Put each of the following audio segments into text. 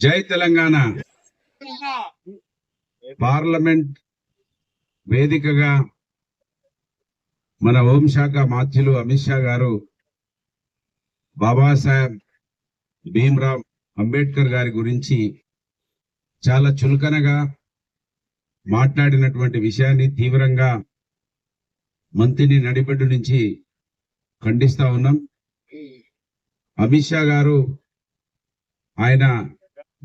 జై తెలంగాణ పార్లమెంట్ వేదికగా మన హోంశాఖ మంత్రులు అమిత్ షా గారు బాబాసాహెబ్ భీమ్రావ్ అంబేద్కర్ గారి గురించి చాలా చులకనగా మాట్లాడినటువంటి విషయాన్ని తీవ్రంగా మంత్రిని నడిపెట్టు నుంచి ఖండిస్తా ఉన్నాం. అమిత్ షా గారు ఆయన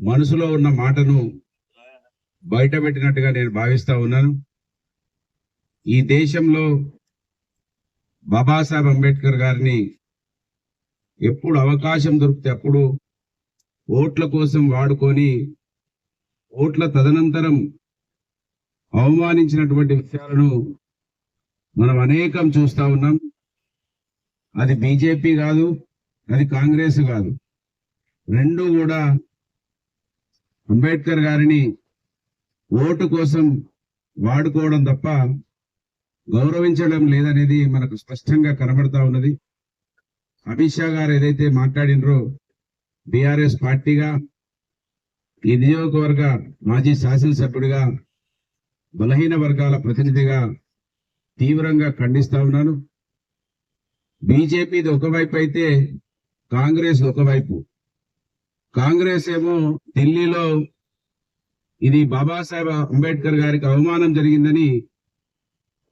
మనసులో ఉన్న మాటను బయట పెట్టినట్టుగా నేను భావిస్తా ఉన్నాను. ఈ దేశంలో బాబాసాహెబ్ అంబేద్కర్ గారిని ఎప్పుడు అవకాశం దొరికితే అప్పుడు ఓట్ల కోసం వాడుకొని ఓట్ల తదనంతరం అవమానించినటువంటి విషయాలను మనం అనేకం చూస్తా ఉన్నాం. అది బీజేపీ కాదు, అది కాంగ్రెస్ కాదు, రెండు కూడా అంబేద్కర్ గారిని ఓటు కోసం వాడుకోవడం తప్ప గౌరవించడం లేదనేది మనకు స్పష్టంగా కనబడతా ఉన్నది. అమిత్ షా గారు ఏదైతే మాట్లాడినరో బీఆర్ఎస్ పార్టీగా ఈ నియోజకవర్గ మాజీ శాసనసభ్యుడిగా బలహీన వర్గాల ప్రతినిధిగా తీవ్రంగా ఖండిస్తా ఉన్నాను. బీజేపీది ఒకవైపు అయితే కాంగ్రెస్ ఒకవైపు. కాంగ్రెస్ ఏమో ఢిల్లీలో ఇది బాబాసాహెబ్ అంబేద్కర్ గారికి అవమానం జరిగిందని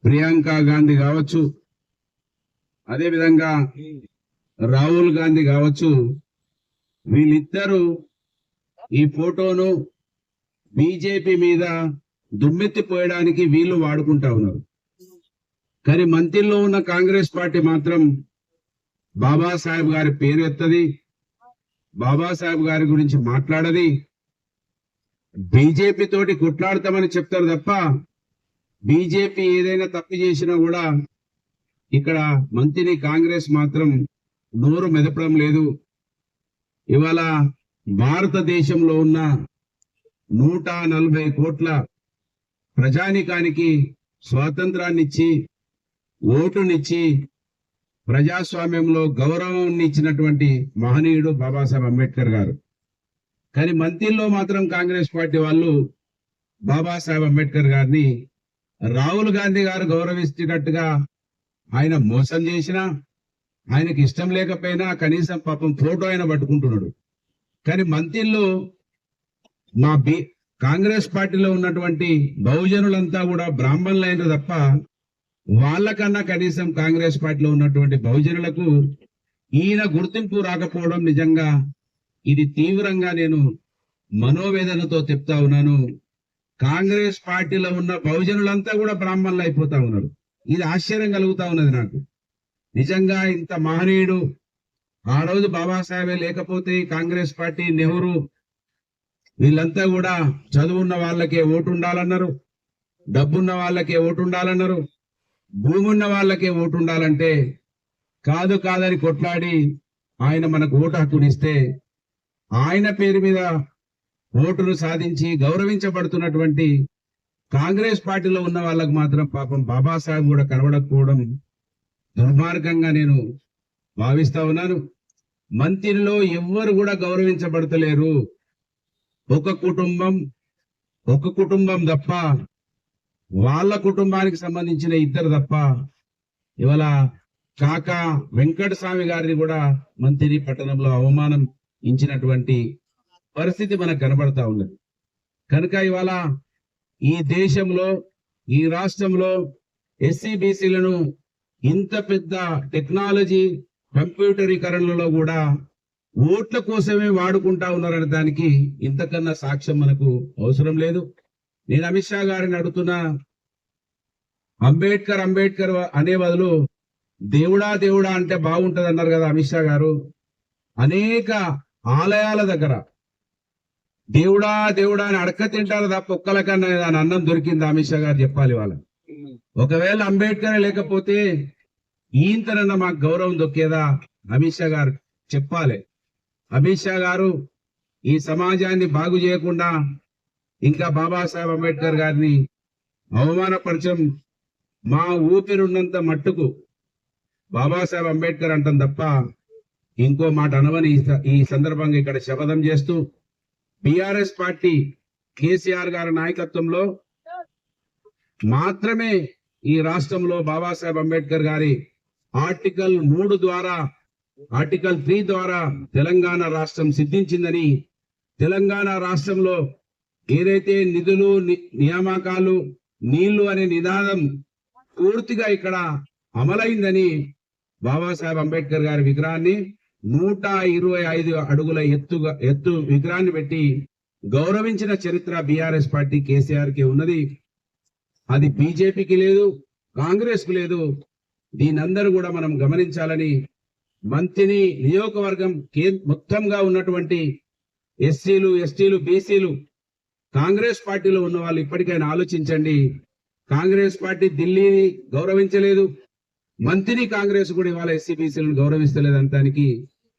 ప్రియాంక గాంధీ కావచ్చు, అదేవిధంగా రాహుల్ గాంధీ కావచ్చు, వీళ్ళిద్దరూ ఈ ఫోటోను బీజేపీ మీద దుమ్మెత్తిపోయడానికి వీళ్ళు వాడుకుంటా ఉన్నారు. కానీ మంత్రిలో ఉన్న కాంగ్రెస్ పార్టీ మాత్రం బాబాసాహెబ్ గారి పేరు ఎత్తది, బాబాసాహెబ్ గారి గురించి మాట్లాడది. బీజేపీ తోటి కొట్లాడతామని చెప్తారు తప్ప బీజేపీ ఏదైనా తప్పు చేసినా కూడా ఇక్కడ మంత్రిని కాంగ్రెస్ మాత్రం నోరు మెదపడం లేదు. ఇవాళ భారతదేశంలో ఉన్న 140 కోట్ల ప్రజానికానికి స్వాతంత్రాన్ని ఇచ్చి ఓటునిచ్చి ప్రజాస్వామ్యంలో గౌరవాన్ని ఇచ్చినటువంటి మహనీయుడు బాబాసాహెబ్ అంబేద్కర్ గారు. కానీ మంత్రిలో మాత్రం కాంగ్రెస్ పార్టీ వాళ్ళు బాబాసాహెబ్ అంబేద్కర్ గారిని రాహుల్ గాంధీ గారు గౌరవిస్తున్నట్టుగా ఆయన మోసం చేసినా, ఆయనకి ఇష్టం లేకపోయినా కనీసం పాపం ఫోటో ఆయన పట్టుకుంటున్నాడు. కానీ మంత్రిలో మా కాంగ్రెస్ పార్టీలో ఉన్నటువంటి బహుజనులంతా కూడా బ్రాహ్మణులైన తప్ప వాళ్ళకన్నా కనీసం కాంగ్రెస్ పార్టీలో ఉన్నటువంటి బహుజనులకు ఈయన గుర్తింపు రాకపోవడం నిజంగా ఇది తీవ్రంగా నేను మనోవేదనతో చెప్తా ఉన్నాను. కాంగ్రెస్ పార్టీలో ఉన్న బహుజనులంతా కూడా బ్రాహ్మణులు అయిపోతా ఉన్నారు. ఇది ఆశ్చర్యం కలుగుతా ఉన్నది నాకు. నిజంగా ఇంత మహనీయుడు ఆ రోజు బాబాసాహెబే లేకపోతే కాంగ్రెస్ పార్టీ, నెహ్రూ వీళ్ళంతా కూడా చదువున్న వాళ్ళకే ఓటు ఉండాలన్నారు, డబ్బున్న వాళ్ళకే ఓటు ఉండాలన్నారు, భూమి ఉన్న వాళ్ళకే ఓటు ఉండాలంటే కాదని కొట్లాడి ఆయన మనకు ఓటు హక్కునిస్తే ఆయన పేరు మీద ఓటును సాధించి గౌరవించబడుతున్నటువంటి కాంగ్రెస్ పార్టీలో ఉన్న వాళ్ళకు మాత్రం పాపం బాబాసాహెబ్ కూడా కనబడకపోవడం దుర్మార్గంగా నేను భావిస్తా ఉన్నాను. మంత్రిలో ఎవ్వరు కూడా గౌరవించబడతలేరు. ఒక కుటుంబం తప్ప, వాళ్ళ కుటుంబానికి సంబంధించిన ఇద్దరు తప్ప ఇవాళ కాకా వెంకటస్వామి గారిని కూడా మంత్రి పట్టణంలో అవమానం ఇచ్చినటువంటి పరిస్థితి మనకు కనబడతా ఉన్నది. కనుక ఇవాళ ఈ దేశంలో, ఈ రాష్ట్రంలో ఎస్సీ-బీసీలను ఇంత పెద్ద టెక్నాలజీ కంప్యూటరీకరణలో కూడా ఓట్ల కోసమే వాడుకుంటా ఉన్నారనే దానికి ఇంతకన్నా సాక్ష్యం మనకు అవసరం లేదు. నేను అమిత్ షా గారిని అడుగుతున్నా, అంబేద్కర్ అంబేద్కర్ అనే బదులు దేవుడా దేవుడా అంటే బాగుంటది అన్నారు కదా అమిత్ షా గారు. అనేక ఆలయాల దగ్గర దేవుడా దేవుడా అని అడక తింటారు తప్ప ఒక్కలకన్నా దాని అన్నం దొరికింది అమిత్ షా గారు చెప్పాలి వాళ్ళ. ఒకవేళ అంబేద్కర్ లేకపోతే ఈంతనన్నా మాకు గౌరవం దొక్కేదా అమిత్ షా గారు చెప్పాలి. అమిత్ షా గారు ఈ సమాజాన్ని బాగు చేయకుండా ఇంకా బాబాసాహెబ్ అంబేద్కర్ గారిని అవమానపరచం మా ఊపిరున్నంత మట్టుకు బాబాసాహెబ్ అంబేద్కర్ అంటాం తప్ప ఇంకో మాట అనవని ఈ సందర్భంగా ఇక్కడ శపథం చేస్తూ బిఆర్ఎస్ పార్టీ కేసీఆర్ గారి నాయకత్వంలో మాత్రమే ఈ రాష్ట్రంలో బాబాసాహెబ్ అంబేద్కర్ గారి ఆర్టికల్ 3 ద్వారా ఆర్టికల్ 3 ద్వారా తెలంగాణ రాష్ట్రం సిద్ధించిందని, తెలంగాణ రాష్ట్రంలో ఏదైతే నిధులు నియామకాలు నీళ్లు అనే నినాదం పూర్తిగా ఇక్కడ అమలైందని బాబాసాహెబ్ అంబేద్కర్ గారి విగ్రహాన్ని 125 అడుగుల ఎత్తు విగ్రహాన్ని పెట్టి గౌరవించిన చరిత్ర బిఆర్ఎస్ పార్టీ కేసీఆర్ కి ఉన్నది. అది బీజేపీకి లేదు, కాంగ్రెస్ కు లేదు. దీనందరూ కూడా మనం గమనించాలని మంత్రిని నియోజకవర్గం మొత్తంగా ఉన్నటువంటి ఎస్సీలు ఎస్టీలు బీసీలు కాంగ్రెస్ పార్టీలో ఉన్న వాళ్ళు ఇప్పటికైనా ఆలోచించండి. కాంగ్రెస్ పార్టీ ఢిల్లీని గౌరవించలేదు, మంత్రిని కాంగ్రెస్ కూడా ఇవాళ ఎస్సీ బీసీలను గౌరవిస్తలేదు అంటానికి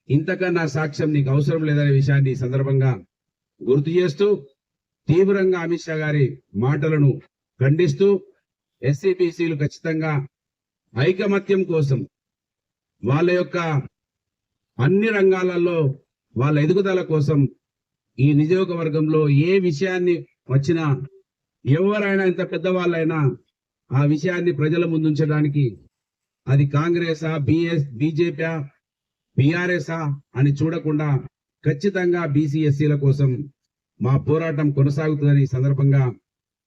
ఇంతకన్నా సాక్ష్యం నీకు అవసరం లేదనే విషయాన్ని ఈ సందర్భంగా గుర్తు చేస్తూ తీవ్రంగా అమిత్ షా గారి మాటలను ఖండిస్తూ ఎస్సీ బీసీలు ఖచ్చితంగా ఐకమత్యం కోసం వాళ్ళ యొక్క అన్ని రంగాలలో వాళ్ళ ఎదుగుదల కోసం ఈ నియోజకవర్గంలో ఏ విషయాన్ని వచ్చినా ఎవరైనా ఇంత పెద్దవాళ్ళైనా ఆ విషయాన్ని ప్రజల ముందుంచడానికి అది కాంగ్రెసా బీజేపీ బీఆర్ఎస్ఆ అని చూడకుండా ఖచ్చితంగా బీసీ ఎస్సీల కోసం మా పోరాటం కొనసాగుతుందని ఈ సందర్భంగా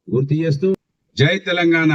గుర్తు చేస్తూ జై తెలంగాణ.